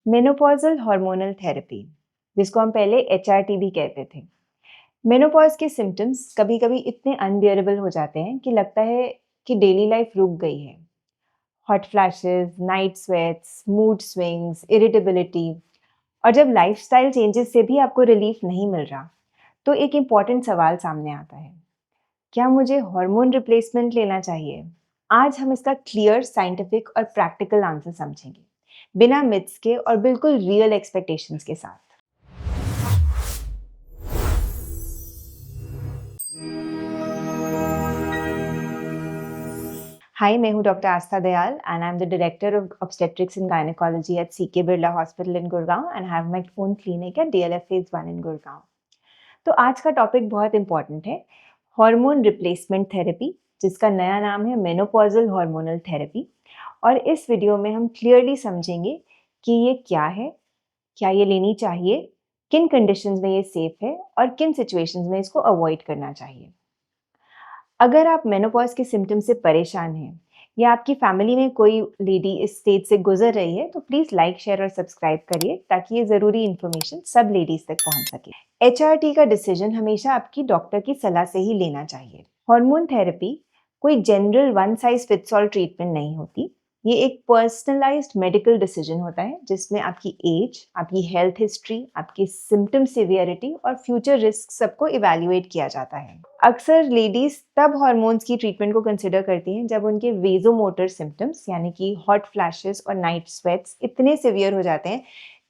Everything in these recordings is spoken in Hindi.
मेनोपॉज़ल हार्मोनल थेरेपी, जिसको हम पहले एचआरटी भी कहते थे। मेनोपॉज़ के सिम्पटम्स कभी-कभी इतने अनबियरेबल हो जाते हैं कि लगता है कि डेली लाइफ रुक गई है। Hot flashes, night sweats, mood swings, irritability और जब लाइफस्टाइल चेंजेस से भी आपको रिलीफ नहीं मिल रहा, तो एक इम्पॉर्टेंट सवाल सामने आता है, क्या मुझे हार्मोन रिप्लेसमेंट लेना चाहिए? आज हम इसका क्लियर साइंटिफिक और प्रैक्टिकल आंसर समझेंगे, बिना मिथ्स के और बिल्कुल रियल एक्सपेक्टेशंस के साथ। Hi, मैं हूँ doctor Aastha Dayal and I'm the director of obstetrics and gynecology at CK Birla Hospital in Gurgaon and have my own clinic at DLF Phase 1 in Gurgaon. तो आज का टॉपिक बहुत इंपॉर्टेंट है, हार्मोन रिप्लेसमेंट थेरेपी, जिसका नया नाम है मेनोपॉज़ल हार्मोनल थेरेपी। और इस वीडियो में हम क्लियरली समझेंगे कि ये क्या है, क्या ये लेनी चाहिए, किन कंडीशंस में ये सेफ है और किन सिचुएशंस में इसको अवॉइड करना चाहिए। अगर आप मेनोपॉज़ के सिम्पटम से परेशान हैं या आपकी फैमिली में कोई लेडी इस स्टेज से गुजर रही है, तो प्लीज़ लाइक, शेयर और सब्सक्राइब करिए ताकि ये ज़रूरी इन्फॉर्मेशन सब लेडीज़ तक पहुंच सके। एचआरटी का डिसीजन हमेशा आपकी डॉक्टर की सलाह से ही लेना चाहिए। हार्मोन थेरेपी कोई general one size fits all treatment नहीं होती। ये एक पर्सनलाइज्ड मेडिकल डिसीजन होता है जिसमें आपकी एज, आपकी हेल्थ हिस्ट्री, आपकी सिम्पटम सिवियरिटी और फ्यूचर रिस्क सबको इवैल्यूएट किया जाता है। अक्सर लेडीज तब हॉर्मोन्स की ट्रीटमेंट को कंसिडर करती हैं जब उनके वेजोमोटर सिम्पटम्स यानी कि हॉट फ्लैशेस और नाइट स्वेट्स इतने सिवियर हो जाते हैं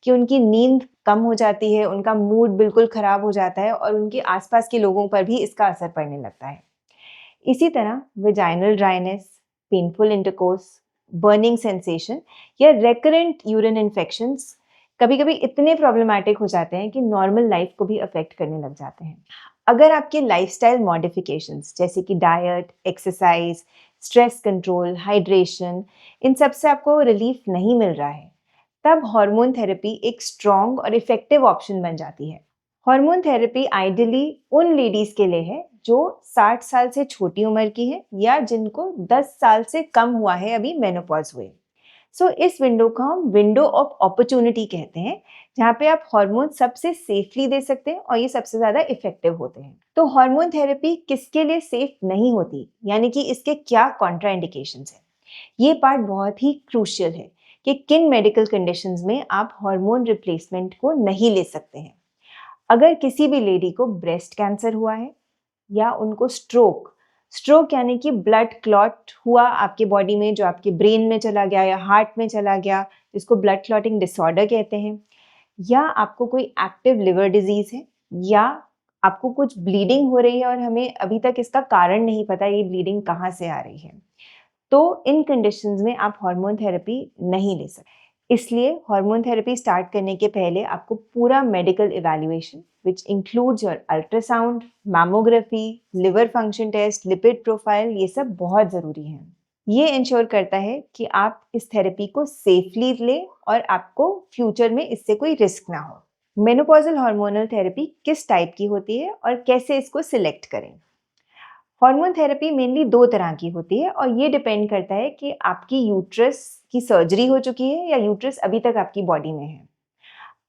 कि उनकी नींद कम हो जाती है, उनका मूड बिल्कुल खराब हो जाता है और उनके आसपास के लोगों पर भी इसका असर पड़ने लगता है। इसी तरह vaginal dryness, painful intercourse, burning sensation या रेकरेंट यूरिन इन्फेक्शंस कभी-कभी इतने प्रॉब्लमैटिक हो जाते हैं कि नॉर्मल लाइफ को भी अफेक्ट करने लग जाते हैं। अगर आपके लाइफस्टाइल मॉडिफिकेशंस जैसे कि diet, exercise, stress control, hydration, इन सब से आपको रिलीफ नहीं मिल रहा है, तब हार्मोन थेरेपी एक स्ट्रॉन्ग और इफेक्टिव ऑप्शन बन जाती है। हार्मोन थेरेपी आइडियली उन लेडीज के लिए है जो 60 साल से छोटी उम्र की है या जिनको 10 साल से कम हुआ है अभी मेनोपॉज हुए। इस विंडो को हम विंडो ऑफ अपॉर्चुनिटी कहते हैं, जहाँ पे आप हार्मोन सबसे सेफली दे सकते हैं और ये सबसे ज़्यादा इफेक्टिव होते हैं। तो हार्मोन थेरेपी किसके लिए सेफ नहीं होती, यानी कि इसके क्या कॉन्ट्राइंडिकेशंस हैं, ये पार्ट बहुत ही क्रूशियल है कि किन मेडिकल कंडीशंस में आप हार्मोन रिप्लेसमेंट को नहीं ले सकते हैं। अगर किसी भी लेडी को ब्रेस्ट कैंसर हुआ है या उनको स्ट्रोक स्ट्रोक यानी कि ब्लड क्लॉट हुआ आपके बॉडी में, जो आपके ब्रेन में चला गया या हार्ट में चला गया, जिसको ब्लड क्लॉटिंग डिसऑर्डर कहते हैं, या आपको कोई एक्टिव लिवर डिजीज है, या आपको कुछ ब्लीडिंग हो रही है और हमें अभी तक इसका कारण नहीं पता ये ब्लीडिंग कहाँ से आ रही है, तो इन कंडीशंस में आप हार्मोन थेरेपी नहीं ले सकते। इसलिए हार्मोन थेरेपी स्टार्ट करने के पहले आपको पूरा medical evaluation which includes your ultrasound, mammography, liver function test, lipid profile, ये सब बहुत ज़रूरी है। ये इंश्योर करता है कि आप इस थेरेपी को सेफली लें और आपको फ्यूचर में इससे कोई रिस्क ना हो। मेनोपॉज़ल हार्मोनल थेरेपी किस टाइप की होती है और कैसे इसको सिलेक्ट करें? हार्मोन थेरेपी मेनली 2 तरह की होती है और ये डिपेंड करता है कि आपकी यूट्रस की सर्जरी हो चुकी है या यूट्रस अभी तक आपकी बॉडी में है।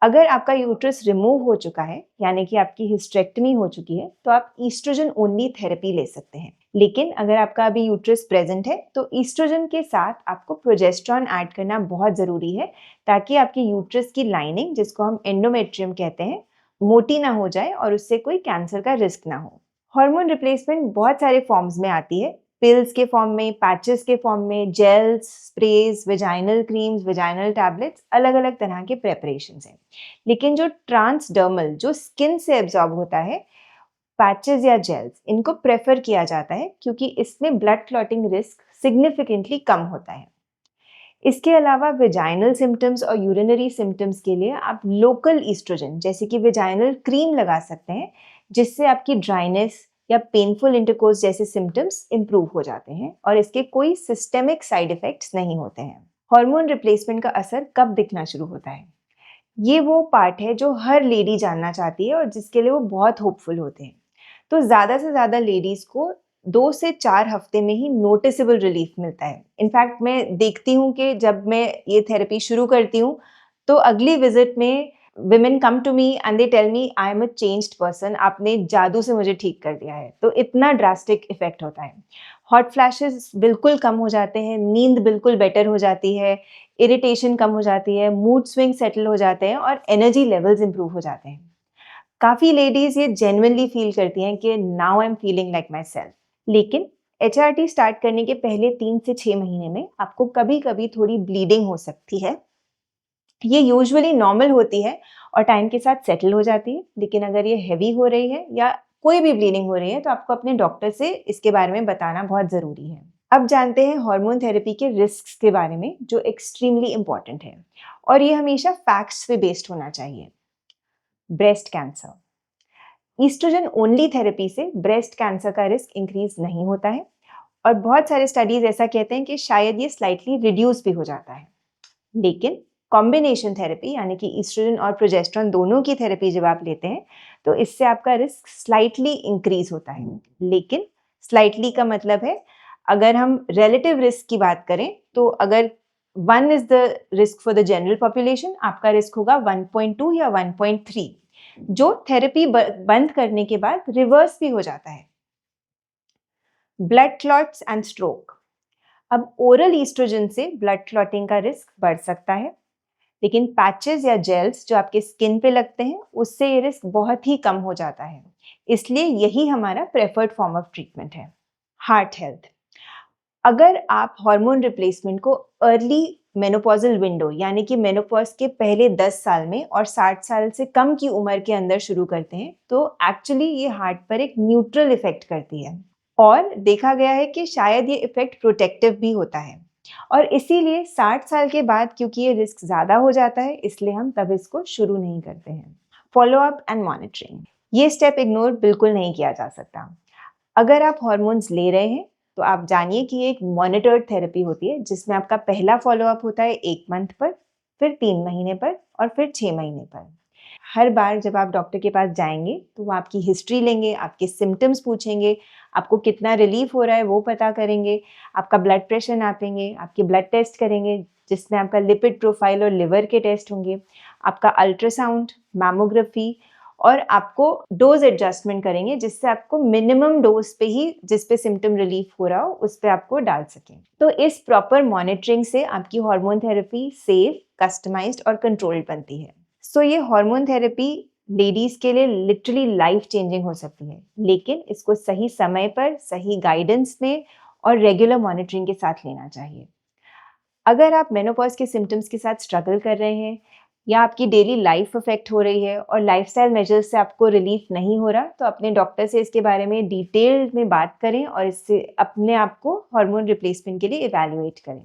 अगर आपका यूट्रस रिमूव हो चुका है, यानी कि आपकी हिस्टेरेक्टमी हो चुकी है, तो आप ईस्ट्रोजन ओनली थेरेपी ले सकते हैं। लेकिन अगर आपका अभी यूट्रस प्रेजेंट है, तो ईस्ट्रोजन के साथ आपको प्रोजेस्टेरॉन ऐड करना बहुत ज़रूरी है ताकि आपकी यूट्रस की लाइनिंग, जिसको हम एंडोमेट्रियम कहते हैं, मोटी ना हो जाए और उससे कोई कैंसर का रिस्क ना हो। हार्मोन रिप्लेसमेंट बहुत सारे फॉर्म्स में आती है, पिल्स के फॉर्म में, पैचेस के फॉर्म में, gels, sprays, vaginal creams, vaginal tablets, अलग अलग तरह के प्रेपरेशंस हैं। लेकिन जो ट्रांसडर्मल, जो स्किन से एब्जॉर्ब होता है, पैचेस या जेल्स, इनको प्रेफर किया जाता है क्योंकि इसमें ब्लड क्लॉटिंग रिस्क सिग्निफिकेंटली कम होता है। इसके अलावा वेजाइनल सिम्टम्स और यूरिनरी सिम्टम्स के लिए आप लोकल ईस्ट्रोजन जैसे कि वेजाइनल क्रीम लगा सकते हैं, जिससे आपकी ड्राइनेस या पेनफुल इंटरकोर्स जैसे सिम्टम्स इंप्रूव हो जाते हैं और इसके कोई सिस्टेमिक साइड इफेक्ट्स नहीं होते हैं। हार्मोन रिप्लेसमेंट का असर कब दिखना शुरू होता है? ये वो पार्ट है जो हर लेडी जानना चाहती है और जिसके लिए वो बहुत होपफुल होते हैं। तो ज़्यादा से ज़्यादा लेडीज़ को 2 से 4 हफ्ते में ही नोटिसेबल रिलीफ मिलता है। इनफैक्ट मैं देखती हूँ कि जब मैं ये थेरेपी शुरू करती हूँ, तो अगली विजिट में women come to me and they tell me I am a changed person, आपने जादू से मुझे ठीक कर दिया है। तो इतना ड्रास्टिक इफेक्ट होता है। हॉट फ्लैशेस बिल्कुल कम हो जाते हैं, नींद बिल्कुल बेटर हो जाती है, इरिटेशन कम हो जाती है, मूड स्विंग सेटल हो जाते हैं और एनर्जी लेवल्स इंप्रूव हो जाते हैं। काफ़ी लेडीज़ ये जेन्युइनली फील करती हैं कि now I am feeling like my self. लेकिन HRT स्टार्ट करने के पहले 3 से 6 महीने में आपको कभी-कभी थोड़ी ब्लीडिंग हो सकती है। ये यूजुअली नॉर्मल होती है और टाइम के साथ सेटल हो जाती है, लेकिन अगर ये हेवी हो रही है या कोई भी ब्लीडिंग हो रही है तो आपको अपने डॉक्टर से इसके बारे में बताना बहुत ज़रूरी है। अब जानते हैं हार्मोन थेरेपी के रिस्क्स के बारे में, जो एक्सट्रीमली इंपॉर्टेंट है और ये हमेशा फैक्ट्स पे बेस्ड होना चाहिए। Breast cancer, oestrogen only therapy से ब्रेस्ट कैंसर का रिस्क इंक्रीज नहीं होता है और बहुत सारे स्टडीज ऐसा कहते हैं कि शायद ये स्लाइटली रिड्यूस भी हो जाता है। लेकिन कॉम्बिनेशन थेरेपी यानी कि ईस्ट्रोजन और प्रोजेस्टेरॉन दोनों की थेरेपी जब आप लेते हैं तो इससे आपका रिस्क स्लाइटली इंक्रीज होता है। लेकिन स्लाइटली का मतलब है, अगर हम रिलेटिव रिस्क की बात करें तो अगर 1 is the risk for the general population, आपका रिस्क होगा 1.2 या 1.3, जो थेरेपी बंद करने के बाद रिवर्स भी हो जाता है। ब्लड क्लॉट्स एंड स्ट्रोक, अब ओरल ईस्ट्रोजन से ब्लड क्लॉटिंग का रिस्क बढ़ सकता है, लेकिन पैचेस या जेल्स जो आपके स्किन पे लगते हैं उससे ये रिस्क बहुत ही कम हो जाता है। इसलिए यही हमारा प्रेफर्ड फॉर्म ऑफ ट्रीटमेंट है। हार्ट हेल्थ, अगर आप हार्मोन रिप्लेसमेंट को अर्ली मेनोपॉजल विंडो यानी कि मेनोपॉज के पहले 10 साल में और 60 साल से कम की उम्र के अंदर शुरू करते हैं तो एक्चुअली ये हार्ट पर एक न्यूट्रल इफेक्ट करती है और देखा गया है कि शायद ये इफेक्ट प्रोटेक्टिव भी होता है और इसीलिए 60 साल के बाद क्योंकि ये रिस्क ज़्यादा हो जाता है इसलिए हम तब इसको शुरू नहीं करते हैं। फॉलो अप एंड मॉनिटरिंग, ये स्टेप इग्नोर बिल्कुल नहीं किया जा सकता। अगर आप हॉर्मोन्स ले रहे हैं तो आप जानिए कि एक मॉनिटर्ड थेरेपी होती है जिसमें आपका पहला फॉलोअप होता है 1 मंथ पर, फिर 3 महीने पर और फिर 6 महीने पर। हर बार जब आप डॉक्टर के पास जाएंगे तो वो आपकी हिस्ट्री लेंगे, आपके सिम्टम्स पूछेंगे, आपको कितना रिलीफ हो रहा है वो पता करेंगे, आपका ब्लड प्रेशर नापेंगे, आपके ब्लड टेस्ट करेंगे जिसमें आपका लिपिड प्रोफाइल और लिवर के टेस्ट होंगे, आपका अल्ट्रासाउंड, मैमोग्राफी और आपको डोज एडजस्टमेंट करेंगे जिससे आपको मिनिमम डोज पे ही जिस पे सिम्टम रिलीफ हो रहा हो उस पे आपको डाल सकें। तो इस प्रॉपर मॉनिटरिंग से आपकी हार्मोन थेरेपी सेफ, कस्टमाइज्ड और कंट्रोल्ड बनती है। सो ये हार्मोन थेरेपी लेडीज के लिए लिटरली लाइफ चेंजिंग हो सकती है, लेकिन इसको सही समय पर, सही गाइडेंस में और रेगुलर मॉनिटरिंग के साथ लेना चाहिए। अगर आप मेनोपॉज के सिम्टम्स के साथ स्ट्रगल कर रहे हैं या आपकी डेली लाइफ अफेक्ट हो रही है और लाइफस्टाइल मेजर्स से आपको रिलीफ नहीं हो रहा, तो अपने डॉक्टर से इसके बारे में डिटेल में बात करें और इससे अपने आप को हार्मोन रिप्लेसमेंट के लिए इवैल्यूएट करें।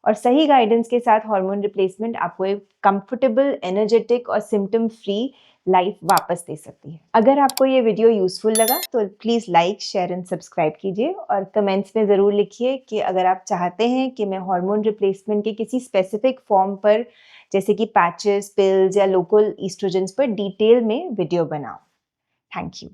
और सही गाइडेंस के साथ हार्मोन रिप्लेसमेंट आपको एक कंफर्टेबल, एनर्जेटिक और सिम्टम फ्री लाइफ वापस दे सकती है। अगर आपको ये वीडियो यूजफुल लगा तो please like, share and subscribe कीजिए और कमेंट्स में ज़रूर लिखिए कि अगर आप चाहते हैं कि मैं हार्मोन रिप्लेसमेंट के किसी स्पेसिफिक फॉर्म पर जैसे कि पैचेस, पिल्स या लोकल ईस्ट्रोजेंस पर डिटेल में वीडियो बनाऊं। Thank you.